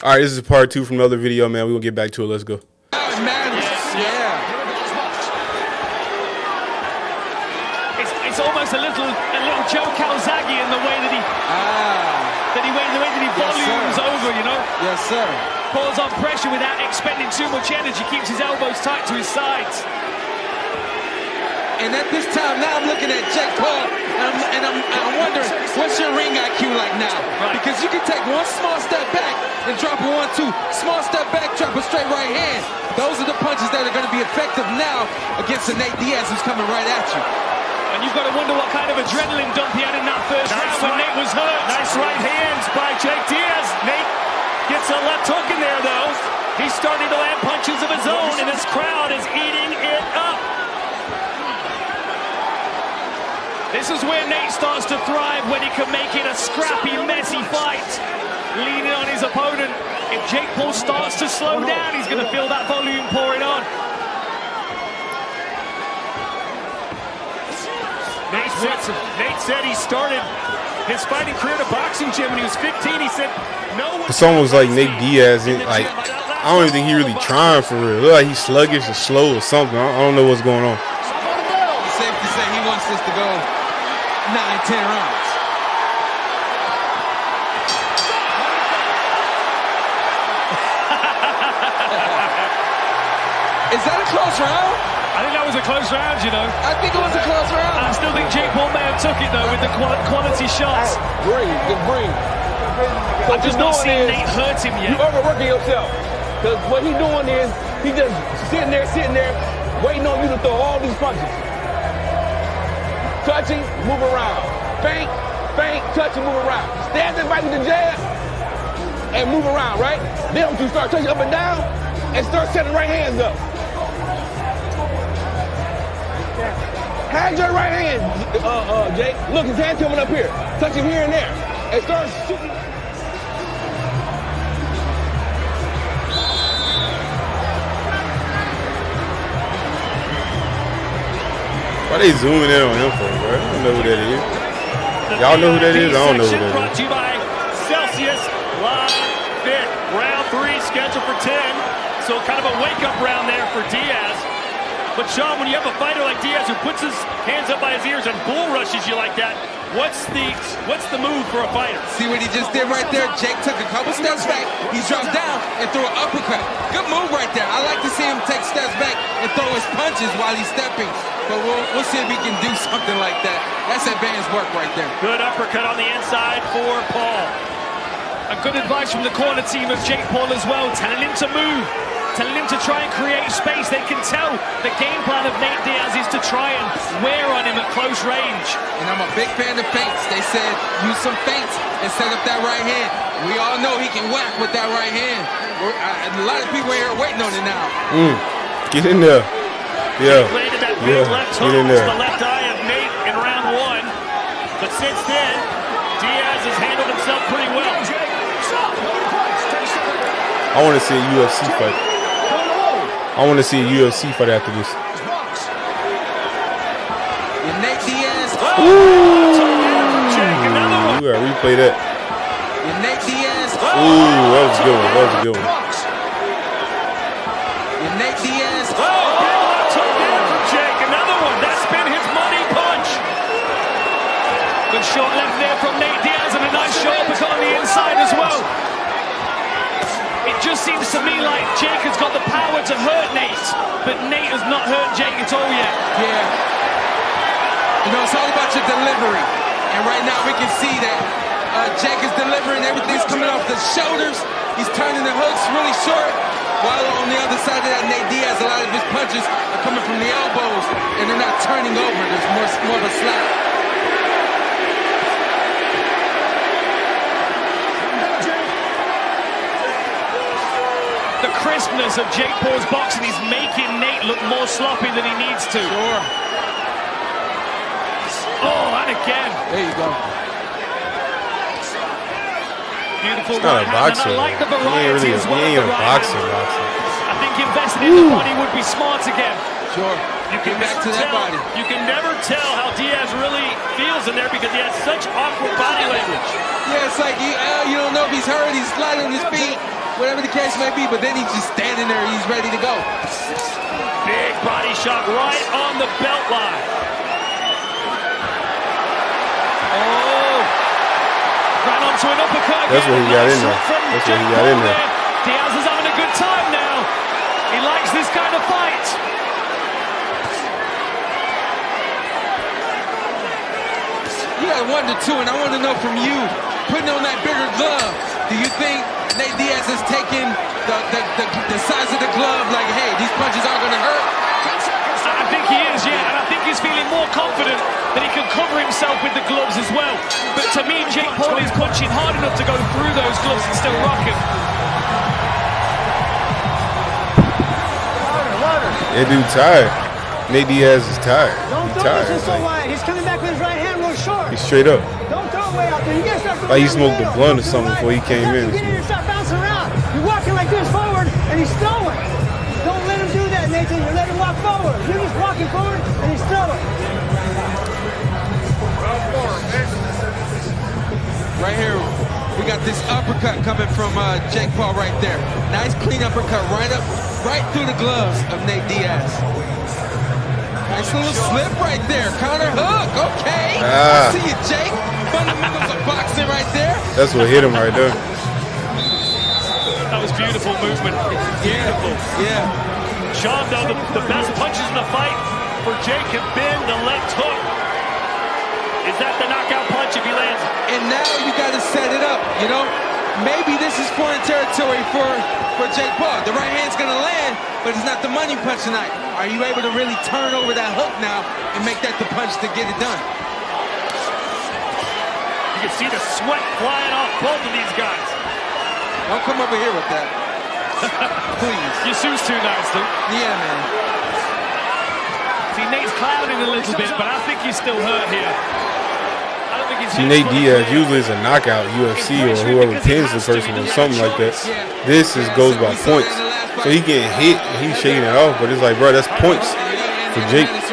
All right, this is part 2 from another video, man. We're going to get back to it. Let's go. It's almost a little Joe Calzaghe in the way that he volumes over, you know. Yes, sir. Paul's on pressure without expending too much energy, keeps his elbows tight to his sides. And at this time, now I'm looking at Jake Paul, and I'm wondering, what's your ring IQ like now? Right. Because you can take one small step back and drop a 1-2. Small step back, drop a straight right hand. Those are the punches that are going to be effective now against a Nate Diaz who's coming right at you. And you've got to wonder what kind of adrenaline dump he had in that first round when Nate was hurt. Nice right hands by Jake Diaz. Nate gets a left hook in there, though. He's starting to land punches of his own, and his crowd is eating it up. This is where Nate starts to thrive, when he can make it a scrappy, messy fight, leaning on his opponent. If Jake Paul starts to slow down, he's going to feel that volume pouring on. Nate said he started his fighting career at a boxing gym when he was 15. He said, no one... It's almost like Nate Diaz, like, I don't even think he really trying for real. Look like he's sluggish or slow or something. I don't know what's going on. It's safe to say he wants this to go 9-10 rounds. Is that a close round? I think that was a close round, you know. I think it was a close round. I still think Jake Paul may have took it, though, with the quality shots. Breathe, just breathe. So I've just not seen Nate hurt him yet. You overworking yourself. Because what he's doing is, he just sitting there, waiting on you to throw all these punches. Touching, move around. Feint, touching, move around. Stand there right with the jab and move around, right? Then you start touching up and down and start setting right hands up. Have your right hand, Jake. Look, his hand coming up here. Touch him here and there. And start shooting. Why they zooming in on him for, bro? I don't know who that is. Y'all know who that is? I don't know who that is. Brought to you by Celsius Live Fit. Round 3 scheduled for 10. So kind of a wake-up round there for Diaz. But Sean, when you have a fighter like Diaz who puts his hands up by his ears and bull rushes you like that, what's the move for a fighter? See what he just did right there? Jake took a couple steps back, he dropped down and threw an uppercut. Good move right there. I like to see him take steps back and throw his punches while he's stepping. But we'll see if he can do something like that. That's advanced work right there. Good uppercut on the inside for Paul. A good advice from the corner team of Jake Paul as well, telling him to move. Telling him to try and create space. They can tell the game plan of Nate Diaz is to try and wear on him at close range. And I'm a big fan of feints. They said use some feints and set up that right hand. We all know he can whack with that right hand. A lot of people here are waiting on it now. Get in there. Yeah. Landed that big left hook to the left eye of Nate in round 1. But since then, Diaz has handled himself pretty well. I want to see a UFC fight. I want to see a UFC fight after this. Nate Diaz. You gotta replay that. Nate Diaz. That was a good one. That was a good one. Nate Diaz. Jake, another one. That's been his money punch. Good shot left there from Nate Diaz, and a nice shot uppercut on the inside as well. It just seems to me like Jake has got the power to hurt Nate, but Nate has not hurt Jake at all yet. Yeah. You know, it's all about your delivery. And right now we can see that Jake is delivering. Everything's coming off the shoulders. He's turning the hooks really short. While on the other side of that, Nate Diaz, a lot of his punches are coming from the elbows, and they're not turning over. There's more of a slap. The crispness of Jake Paul's boxing is making Nate look more sloppy than he needs to. Sure. Oh, and again. There you go. Beautiful Not a right hand, boxer. and I like the He variety as well. ain't a of the right boxer. hand. I think investing in the body would be smart again. Sure. You can Get back to that body. You can never tell how Diaz really feels in there because he has such awkward body language. Yeah, it's like you don't know if he's hurt. He's sliding on his feet. whatever the case may be, but then he's just standing there, he's ready to go. Big body shot right on the belt line. Oh! Ran onto an uppercut again. That's what he got in there. That's what he got in there. Diaz is having a good time now. He likes this kind of fight. You got 1-2, and I want to know from you, putting on that bigger glove, do you think Nate Diaz is taking the size of the glove like, hey, these punches aren't going to hurt? I think he is, yeah, and I think he's feeling more confident that he can cover himself with the gloves as well. But to me, Jake Paul is punching hard enough to go through those gloves and still rock him. That dude tired. Nate Diaz is tired. Don't He's throw tired. this so wide. He's coming back with his right hand real short. He's straight up. Don't throw it way out there. You gotta start throwing Like he it smoked a middle. blunt or To the something right. before he came in. Get in here and start bouncing around. You're walking like this forward, and he's throwing. Don't let him do that, Nathan. You let him walk forward. You're just walking forward, and he's throwing. Right here, we got this uppercut coming from Jake Paul right there. Nice clean uppercut right through the gloves of Nate Diaz. Nice little slip right there. Counter hook. Okay. I see you, Jake. Fundamentals of boxing right there. That's what hit him right there. That was beautiful movement. Beautiful. Yeah. Sean, though, the best punches in the fight for Jake have been the left hook. Is that the knockout punch if he lands? And now you got to set it up, you know? Maybe this is foreign territory for Jake Paul. The right hand's going to land, but it's not the money punch tonight. Are you able to really turn over that hook now and make that the punch to get it done? You can see the sweat flying off both of these guys. Don't come over here with that. Please. Yasu's too nice, though. Yeah, man. See, Nate's clouding a little bit, but I think he's still hurt here. I don't think he's See, Nate Diaz usually is a knockout UFC or whoever pins the person or something like that. This goes by points. So he getting hit and he's shaking it off, but it's like, bro, that's points for Jake. It's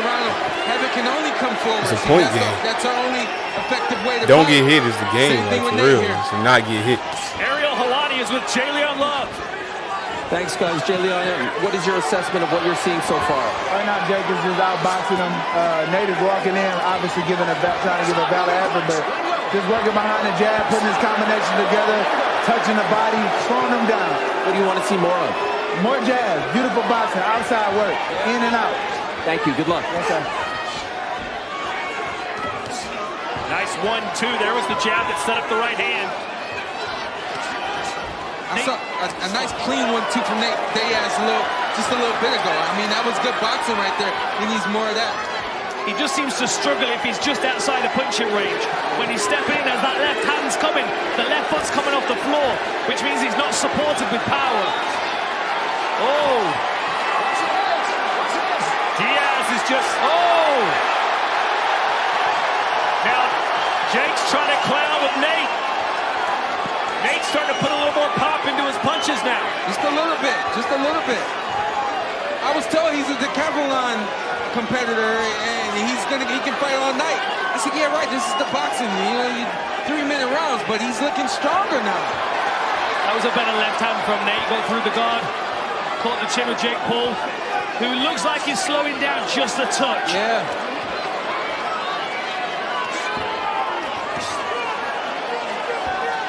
a point game. That's our only effective way to Don't fight. get hit is the game, like for real. To not get hit. Ariel Helwani is with Jayleon Love. Thanks, guys. Jayleon, what is your assessment of what you're seeing so far? Right now, Jake is just outboxing him. Nate is walking in, obviously trying to give a valid effort, but just working behind the jab, putting his combination together, touching the body, slowing him down. What do you want to see more of? More jabs, beautiful boxing, outside work, in and out. Thank you. Good luck. Yes, sir. Nice 1-2. There was the jab that set up the right hand. I saw a nice clean 1-2 from Nate Diaz just a little bit ago. I mean, that was good boxing right there. He needs more of that. He just seems to struggle if he's just outside the punching range. When he's stepping in, as that left hand's coming, the left foot's coming off the floor, which means he's not supported with power. Oh! Diaz is just, oh! Now, Jake's trying to clown with Nate. Nate's starting to put a little more pop into his punches now. Just a little bit, just a little bit. I was told he's a decathlon competitor and he can fight all night. I said, yeah, right, this is the boxing, you know, 3-minute rounds, but he's looking stronger now. That was a better left hand from Nate, got through the guard, caught the chin of Jake Paul, who looks like he's slowing down just a touch. Yeah.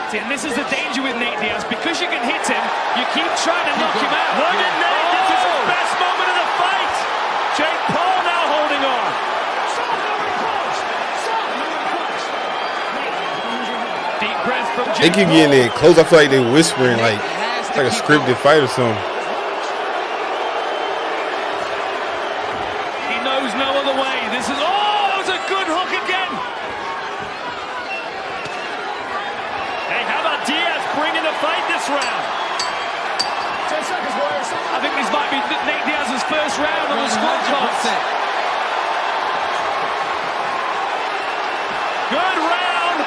And this is the danger with Nate Diaz. Because you can hit him, you keep trying to knock him out. Look at Nate. This is his best moment of the fight. Jake Paul now holding on. Deep breath from Jake They keep getting in close. I feel like they whispering like it's like a scripted fight or something. He knows no other way. This is, oh, it's a good hook again. Hey, how about Diaz bringing the fight this round? 10 seconds, boys. I think this might be Nate Diaz's first round on the scorecards. 100%. Good round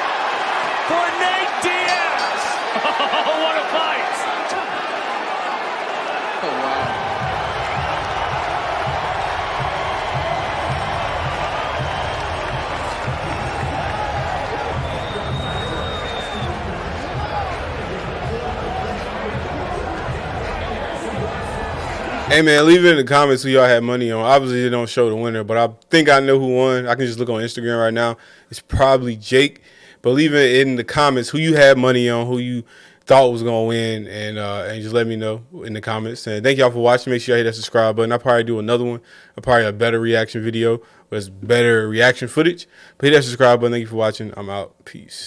for Nate Diaz. Oh, what a fight. Oh, wow. Hey, man, leave it in the comments who y'all had money on. Obviously, they don't show the winner, but I think I know who won. I can just look on Instagram right now. It's probably Jake. But leave it in the comments who you had money on, who you thought was going to win, and just let me know in the comments. And thank y'all for watching. Make sure y'all hit that subscribe button. I'll probably do another one. Probably a better reaction video with better reaction footage. But hit that subscribe button. Thank you for watching. I'm out. Peace.